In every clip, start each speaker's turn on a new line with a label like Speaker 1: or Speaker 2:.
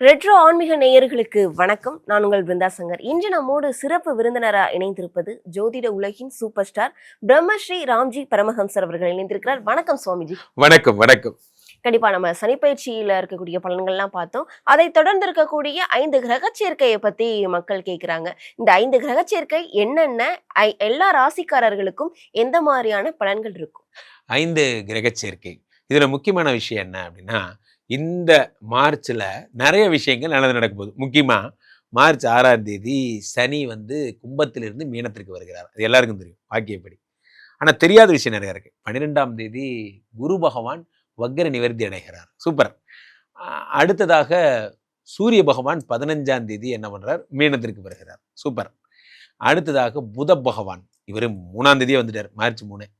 Speaker 1: Retro ஆன்மீக நேயர்களுக்கு வணக்கம். நான் உங்கள் பிருந்தா சங்கர். இன்று நம்மோடு சிறப்பு விருந்தினராக இணைந்திருப்பது ஜோதிட உலகின் சூப்பர் ஸ்டார் பிரம்மஸ்ரீ ராம்ஜி பரமஹம்சர் அவர்கள் இணைந்திருக்கிறார். வணக்கம் சுவாமிஜி.
Speaker 2: வணக்கம். வணக்கம்.
Speaker 1: கண்டிப்பா நம்ம சனிப்பயிற்சியில இருக்கக்கூடிய பலன்கள்லாம் பார்த்தோம். அதை தொடர்ந்து இருக்கக்கூடிய 5 கிரக சேர்க்கையை பத்தி மக்கள் கேட்கிறாங்க. இந்த 5 கிரக சேர்க்கை என்னென்ன, எல்லா ராசிக்காரர்களுக்கும் எந்த மாதிரியான பலன்கள் இருக்கும்?
Speaker 2: 5 கிரக சேர்க்கை. இதுல முக்கியமான விஷயம் என்ன அப்படின்னா, இந்த மார்ச்ல நிறைய விஷயங்கள் நடக்க போகுது. முக்கியமா மார்ச் 6ஆம் தேதி சனி கும்பத்திலிருந்து மீனத்திற்கு வருகிறார். அது எல்லாருக்கும் தெரியும் பாக்கியப்படி. ஆனா தெரியாத விஷயம் நிறைய இருக்கு. 12ஆம் தேதி குரு பகவான் வக்ர நிவர்த்தி அடைகிறார். சூப்பர். அடுத்ததாக சூரிய பகவான் 15ஆம் தேதி என்ன பண்றார்? மீனத்திற்கு வருகிறார். சூப்பர். அடுத்ததாக புத பகவான் இவர் 3ஆம் தேதியே வந்துட்டார், மார்ச் 3.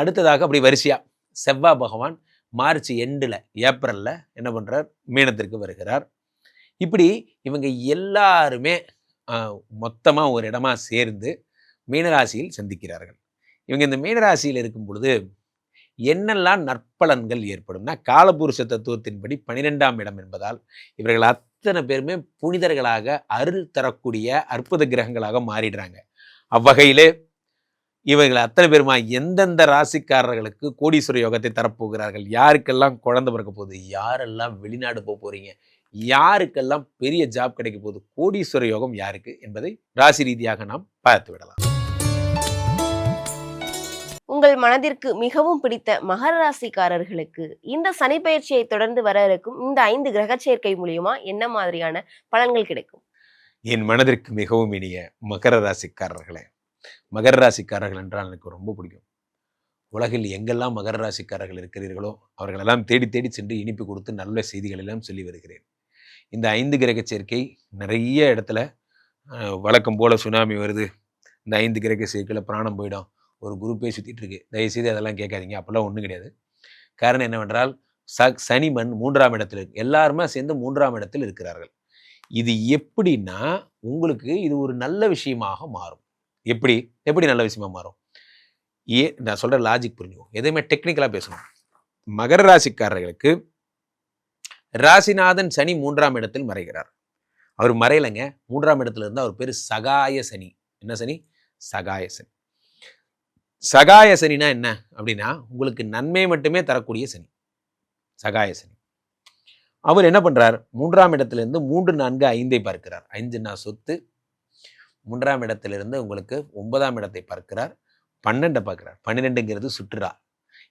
Speaker 2: அடுத்ததாக அப்படி வரிசையா செவ்வாய் பகவான் மார்ச் எண்டில் ஏப்ரலில் என்ன பண்ணுறார்? மீனத்திற்கு வருகிறார். இப்படி இவங்க எல்லாருமே மொத்தமாக ஒரு இடமா சேர்ந்து மீனராசியில் சந்திக்கிறார்கள். இவங்க இந்த மீனராசியில் இருக்கும் பொழுது என்னெல்லாம் நற்பலன்கள் ஏற்படும்னா, காலபுருஷ தத்துவத்தின்படி 12ஆம் இடம் என்பதால் இவர்கள் அத்தனை பேருமே புனிதர்களாக அருள் தரக்கூடிய அற்புத கிரகங்களாக மாறிடுறாங்க. அவ்வகையிலே இவர்கள் அத்தனை பேருமா எந்தெந்த ராசிக்காரர்களுக்கு கோடீஸ்வர யோகத்தை தரப்போகிறார்கள், யாருக்கெல்லாம் குழந்தை பிறக்க போகுது, யாரெல்லாம் வெளிநாடு போக போறீங்க, யாருக்கெல்லாம் பெரிய ஜாப் கிடைக்க போகுது, கோடீஸ்வர யோகம் யாருக்கு என்பதை ராசி ரீதியாக நாம் பார்த்து விடலாம்.
Speaker 1: உங்கள் மனதிற்கு மிகவும் பிடித்த மகர ராசிக்காரர்களுக்கு இந்த சனி பயிற்சியை தொடர்ந்து வர இருக்கும் இந்த 5 கிரக சேர்க்கை மூலியமா என்ன மாதிரியான பலன்கள் கிடைக்கும்?
Speaker 2: என் மனதிற்கு மிகவும் இனிய மகர ராசிக்காரர்களே, மகர ராசிக்காரர்கள் என்றால் எனக்கு ரொம்ப பிடிக்கும். உலகில் எங்கெல்லாம் மகர ராசிக்காரர்கள் இருக்கிறீர்களோ அவர்களெல்லாம் தேடி தேடி சென்று இனிப்பு கொடுத்து நல்ல செய்திகள் எல்லாம் சொல்லி வருகிறேன். இந்த 5 கிரக சேர்க்கை நிறைய இடத்துல வழக்கம் போல சுனாமி வருது, இந்த 5 கிரக சேர்க்கையில் பிராணம் போயிடும், ஒரு குரூப்பே சுற்றிட்டு இருக்கு, தயவுசெய்து அதெல்லாம் கேட்காதீங்க. அப்பெல்லாம் ஒன்றும் கிடையாது. காரணம் என்னவென்றால் சனிமன் 3ஆம் இடத்தில் இருக்கு, எல்லாருமே சேர்ந்து 3ஆம் இடத்தில் இருக்கிறார்கள். இது எப்படின்னா உங்களுக்கு இது ஒரு நல்ல விஷயமாக மாறும். எப்படி நல்ல விஷயமா மாறும்? நான் சொல்ற லாஜிக் புரிஞ்சுக்கும். எதையுமே டெக்னிக்கலா பேசணும். மகர ராசிக்காரர்களுக்கு ராசிநாதன் சனி 3ஆம் இடத்தில் மறைகிறார். அவர் மறையலைங்க, 3ஆம் இடத்துல இருந்தால் அவர் பேர் சகாய சனி. என்ன சனி? சகாய சனி. சகாய சனினா என்ன அப்படின்னா, உங்களுக்கு நன்மை மட்டுமே தரக்கூடிய சனி, சகாய சனி. அவர் என்ன பண்றார்? 3ஆம் இடத்திலிருந்து 3, 4, 5 பார்க்கிறார். 5ன்னா சொத்து. 3ஆம் இடத்திலிருந்து உங்களுக்கு 9ஆம் இடத்தை பார்க்கிறார். 12 பார்க்கிறார். 12ங்கிறது சுற்றுலா.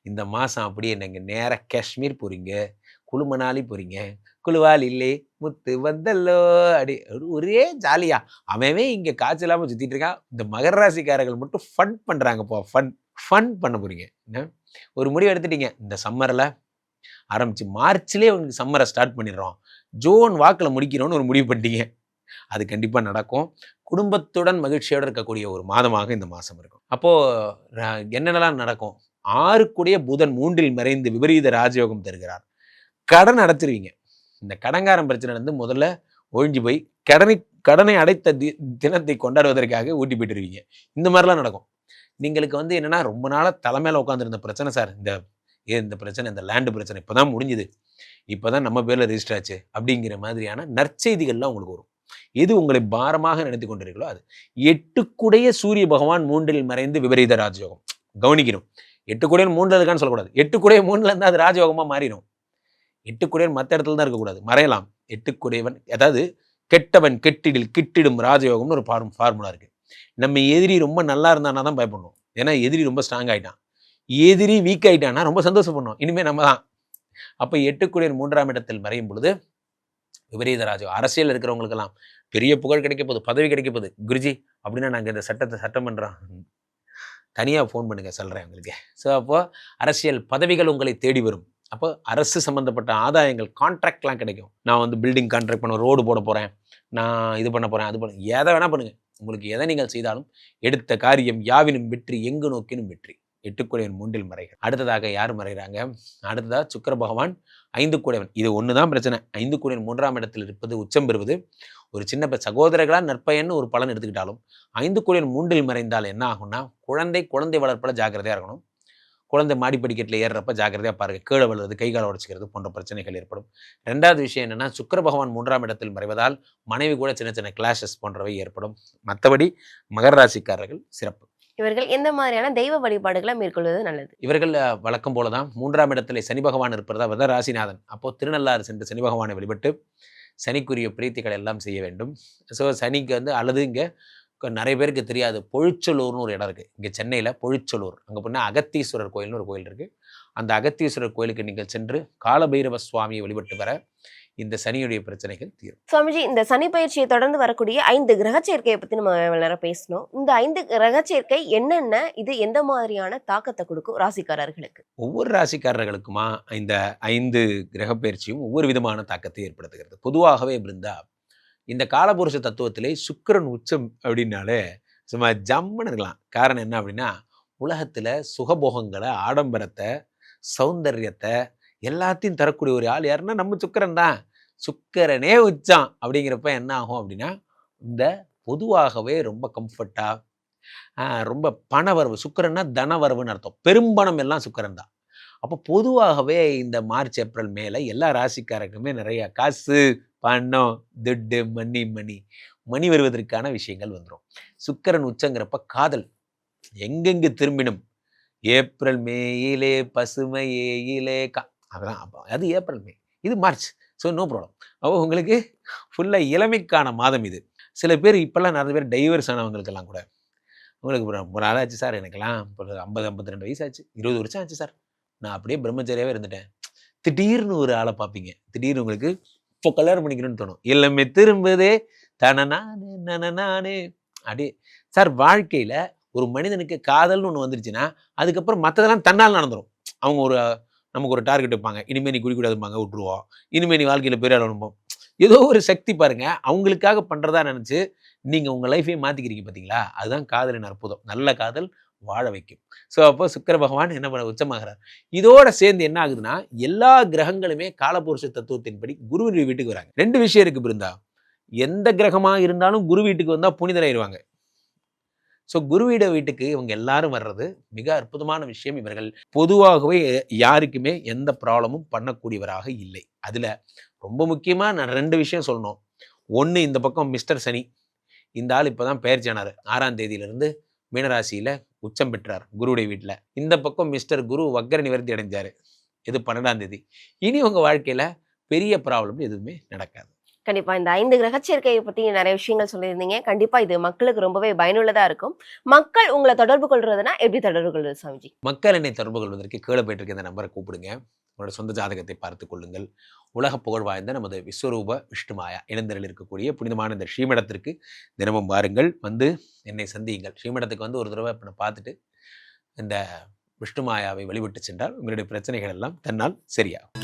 Speaker 2: இந்த மாதம் அப்படியே நீங்கள் நேராக காஷ்மீர் போகிறீங்க, குழுமணாலி போகிறீங்க, குழுவால் இல்லை முத்து வந்தல்லோ அப்படி ஒரே ஜாலியா அவன் இங்கே காய்ச்சல் இல்லாமல் சுற்றிட்டு இருக்கான். இந்த மகர ராசிக்காரர்கள் மட்டும் ஃபன் பண்ணுறாங்கப்பா. ஃபன் பண்ண போகிறீங்க. ஒரு முடிவு எடுத்துட்டீங்க, இந்த சம்மரில் ஆரம்பித்து மார்ச்லேயே உங்களுக்கு சம்மரை ஸ்டார்ட் பண்ணிடுறோம், ஜூன் வாக்கில் முடிக்கிறோன்னு ஒரு முடிவு பண்ணிட்டீங்க. அது கண்டிப்பாக நடக்கும். குடும்பத்துடன் மகிழ்ச்சியோடு இருக்கக்கூடிய ஒரு மாதமாக இந்த மாதம் இருக்கும். அப்போது என்னென்னலாம் நடக்கும்? 6 புதன் 3இல் மறைந்து விபரீத ராஜயோகம் தருகிறார். கடன் அடைச்சிருவீங்க. இந்த கடங்காரம் பிரச்சனை முதல்ல ஒழிஞ்சு போய் கடனை அடைத்த தினத்தை கொண்டாடுவதற்காக ஊட்டி போயிட்டுருவீங்க. இந்த மாதிரிலாம் நடக்கும். நீங்களுக்கு என்னன்னா, ரொம்ப நாளாக தலைமையில உட்காந்துருந்த பிரச்சனை சார், இந்த பிரச்சனை, இந்த லேண்டு பிரச்சனை இப்போதான் முடிஞ்சுது, இப்போதான் நம்ம பேரில் ரெஜிஸ்டர் ஆச்சு அப்படிங்கிற மாதிரியான நற்செய்திகள்லாம் உங்களுக்கு வரும். எது உங்களை பாரமாக நினைத்து கொண்டிருக்கிறோ அது. 8 சூரிய பகவான் 3இல் மறைந்து விபரீத ராஜயோகம். கவனிக்கணும், 8 3 இருக்கான்னு சொல்லக்கூடாது. 8 3 இருந்தால் அது ராஜயோகமாக மாறிடும். 8 மற்ற இடத்துல தான் இருக்கக்கூடாது, மறையலாம். 8 அதாவது கெட்டவன் கெட்டிடில் கிட்டிடும் ராஜயோகம்னு ஒரு ஃபார்முலா இருக்கு. நம்ம எதிரி ரொம்ப நல்லா இருந்தானா தான் பயப்படணும். ஏன்னா எதிரி ரொம்ப ஸ்ட்ராங் ஆகிட்டான். எதிரி வீக் ஆகிட்டான்னா ரொம்ப சந்தோஷப்படணும், இனிமேல் நம்ம தான். அப்போ 8 3ஆம் இடத்தில் மறையும் பொழுது விபரீத ராஜயோகம். அரசியல் இருக்கிறவங்களுக்கெல்லாம் பெரிய புகழ் கிடைக்க போகுது, பதவி கிடைக்க போகுது. குருஜி அப்படின்னா நாங்கள் இந்த சட்டம் பண்ணுறோம், தனியாக ஃபோன் பண்ணுங்க சொல்கிறேன் உங்களுக்கு. ஸோ அப்போது அரசியல் பதவிகள் உங்களை தேடி வரும். அப்போ அரசு சம்மந்தப்பட்ட ஆதாயங்கள், கான்ட்ராக்ட்லாம் கிடைக்கும். நான் பில்டிங் கான்ட்ராக்ட் பண்ண, ரோடு போட போகிறேன், நான் இது பண்ண போகிறேன், அது பண்ண, எதை வேணால் பண்ணுங்கள். உங்களுக்கு எதை நீங்கள் செய்தாலும் எடுத்த காரியம் யாவினும் வெற்றி, எங்கு நோக்கினும் வெற்றி. 8 3இல் மறைகள். அடுத்ததாக யார் மறைகிறாங்க? அடுத்ததாக சுக்கிர பகவான் 5 இது ஒன்று தான் பிரச்சனை. 5 3ஆம் இடத்தில் இருப்பது, உச்சம் பெறுவது ஒரு சின்ன சகோதரர்களா நற்பயன்னு ஒரு பலன் எடுத்துக்கிட்டாலும் 5 3இல் மறைந்தால் என்ன ஆகும்னா, குழந்தை வளர்ப்பில் ஜாக்கிரதையாக இருக்கணும். குழந்தை மாடி படிக்கட்டில் ஏறுறப்ப ஜாக்கிரதையாக பாருங்கள், கீழே விழுறது, கை காலை உடச்சிக்கிறது போன்ற பிரச்சனைகள் ஏற்படும். ரெண்டாவது விஷயம் என்னென்னா, சுக்கிர பகவான் 3ஆம் இடத்தில் மறைவதால் மனைவி கூட சின்ன சின்ன கிளாஷஸ் போன்றவை ஏற்படும். மற்றபடி மகர ராசிக்காரர்கள் சிறப்பு.
Speaker 1: இவர்கள் எந்த மாதிரியான தெய்வ வழிபாடுகளை மேற்கொள்வது நல்லது?
Speaker 2: இவர்கள் வழக்கம் போல தான் 3ஆம் இடத்துல சனி பகவான் இருப்பதா வித ராசிநாதன். அப்போது திருநள்ளாறு சென்று சனி பகவானை வழிபட்டு சனிக்குரிய பிரீத்திகள் எல்லாம் செய்ய வேண்டும். ஸோ சனிக்கு அல்லது இங்கே நிறைய பேருக்கு தெரியாது, பொழிச்சலூர்னு ஒரு இடம் இருக்குது இங்கே சென்னையில். பொழிச்சலூர் அங்கே போனால் அகத்தீஸ்வரர் கோயில்னு ஒரு கோயில் இருக்குது. அந்த அகத்தீஸ்வரர் கோயிலுக்கு நீங்கள் சென்று காலபைரவ சுவாமியை வழிபட்டு வர இந்த சனியுடைய பிரச்சனைகள் தீரும்.
Speaker 1: சுவாமிஜி, இந்த சனி பயிற்சியை தொடர்ந்து வரக்கூடிய 5 கிரக சேர்க்கையை பத்தி நம்ம இவ்வளவு நேரம் பேசணும். இந்த 5 கிரக சேர்க்கை என்னென்ன, இது எந்த மாதிரியான தாக்கத்தை கொடுக்கும் ராசிக்காரர்களுக்கு?
Speaker 2: ஒவ்வொரு ராசிக்காரர்களுக்குமா இந்த 5 கிரக பயிற்சியும் ஒவ்வொரு விதமான தாக்கத்தை ஏற்படுத்துகிறது. பொதுவாகவே இருந்தா இந்த காலபுருஷ தத்துவத்திலே சுக்கிரன் உச்சம் அப்படின்னாலே சும்மா ஜம்முன்னு இருக்கலாம். காரணம் என்ன அப்படின்னா, உலகத்துல சுகபோகங்களை, ஆடம்பரத்தை, சௌந்தர்யத்தை எல்லாத்தையும் தரக்கூடிய ஒரு ஆள் யாருன்னா நம்ம சுக்கிரன் தான். சுக்கிரனே உச்சம் அப்படிங்கிறப்ப என்ன ஆகும் அப்படின்னா, இந்த பொதுவாகவே ரொம்ப கம்ஃபர்ட்டா, ரொம்ப பணவரவு. சுக்கிரன்னா தனவரவுன்னு அர்த்தம். பெரும்பணம் எல்லாம் சுக்கிரன் தான். அப்போ பொதுவாகவே இந்த மார்ச் ஏப்ரல் மேல எல்லா ராசிக்காரருக்குமே நிறைய காசு, பணம், துட்டு, மணி வருவதற்கான விஷயங்கள் வந்துடும். சுக்கிரன் உச்சங்கிறப்ப காதல் எங்கெங்கு திரும்பினும், ஏப்ரல் மேயிலே பசுமையிலே அதெல்லாம் அது ஏப்ரல் மே, இது மார்ச். So no problem. அப்போ உங்களுக்கு ஃபுல்லாக இளமைக்கான மாதம் இது. சில பேர் இப்போல்லாம் நிறைய பேர் டைவர்ஸ் ஆனவங்களுக்கெல்லாம் கூட, உங்களுக்கு ஒரு நாள் ஆச்சு சார், எனக்கெல்லாம் இப்போ 50-52 வயசு ஆச்சு, 20 வருஷம் ஆச்சு சார், நான் அப்படியே பிரம்மச்சரியாவே இருந்துட்டேன். திடீர்னு ஒரு ஆளை பார்ப்பீங்க, திடீர்னு உங்களுக்கு இப்போ கல்யாணம் பண்ணிக்கணும்னு தோணும். எல்லாமே திரும்புதே நானே அப்படியே. சார், வாழ்க்கையில ஒரு மனிதனுக்கு காதல்னு ஒன்று வந்துருச்சுன்னா அதுக்கப்புறம் மற்றதெல்லாம் தன்னால் நடந்துடும். அவங்க நமக்கு ஒரு டார்கெட் வைப்பாங்க, இனிமேல் நீ குடிக்கூடாதுப்பாங்க, விட்டுருவோம், இனிமேல் நீ வாழ்க்கையில் பெரிய அனுபவம், ஏதோ ஒரு சக்தி பாருங்க அவங்களுக்காக பண்றதா நினைச்சு நீங்க உங்க லைஃபையே மாத்திக்கிறீங்க பார்த்தீங்களா? அதுதான் காதலின் அற்புதம். நல்ல காதல் வாழ வைக்கும். ஸோ அப்போ சுக்கிர பகவான் என்ன பண்ண உச்சமாகிறார். இதோட சேர்ந்து என்ன ஆகுதுன்னா, எல்லா கிரகங்களுமே காலபுருஷ தத்துவத்தின்படி குருவின் வீட்டுக்கு வராங்க. 2 விஷயம் இருக்கு பிருந்தா. எந்த கிரகமாக இருந்தாலும் குரு வீட்டுக்கு வந்தா புனிதராயிருவாங்க. ஸோ குருவிட வீட்டுக்கு இவங்க எல்லாரும் வர்றது மிக அற்புதமான விஷயம். இவர்கள் பொதுவாகவே யாருக்குமே எந்த ப்ராப்ளமும் பண்ணக்கூடியவராக இல்லை. அதுல ரொம்ப முக்கியமா நான் 2 விஷயம் சொல்லணும். ஒன்று, இந்த பக்கம் மிஸ்டர் சனி, இந்த ஆள் இப்போதான் பெயர்ச்சி ஆனார். 6ஆம் தேதியிலிருந்து மீனராசியில உச்சம் பெற்றார் குருவுடைய வீட்டில். இந்த பக்கம் மிஸ்டர் குரு வக்கர நிவர்த்தி அடைஞ்சாரு. இது 12ஆம் தேதி. இனி உங்க வாழ்க்கையில பெரிய ப்ராப்ளம் எதுவுமே நடக்காது.
Speaker 1: கண்டிப்பா இந்த 5 கிரக சேர்க்கையை பத்தி நிறைய விஷயங்கள் சொல்லியிருந்தீங்க. கண்டிப்பா இது மக்களுக்கு ரொம்பவே பயனுள்ளதா இருக்கும். மக்கள் உங்களை தொடர்பு கொள்றதுன்னா எப்படி தொடர்பு கொள்வது சாமிஜி?
Speaker 2: மக்கள் என்னை தொடர்பு கொள்வதற்கு கீழே போயிட்டு இருக்க இந்த நம்பரை கூப்பிடுங்க. உங்களோட சொந்த ஜாதகத்தை பார்த்துக் கொள்ளுங்கள். உலக புகழ் வாய்ந்த நமது விஸ்வரூப விஷ்ணுமாயா இணைந்தரில் இருக்கக்கூடிய புனிதமான இந்த ஸ்ரீமடத்திற்கு தினமும் வாருங்கள், வந்து என்னை சந்தியுங்கள். ஸ்ரீமடத்துக்கு வந்து ஒரு தடவை பார்த்துட்டு இந்த விஷ்ணுமாயாவை வழிபட்டு சென்றால் உங்களுடைய பிரச்சனைகள் எல்லாம் தன்னால் சரியாகும்.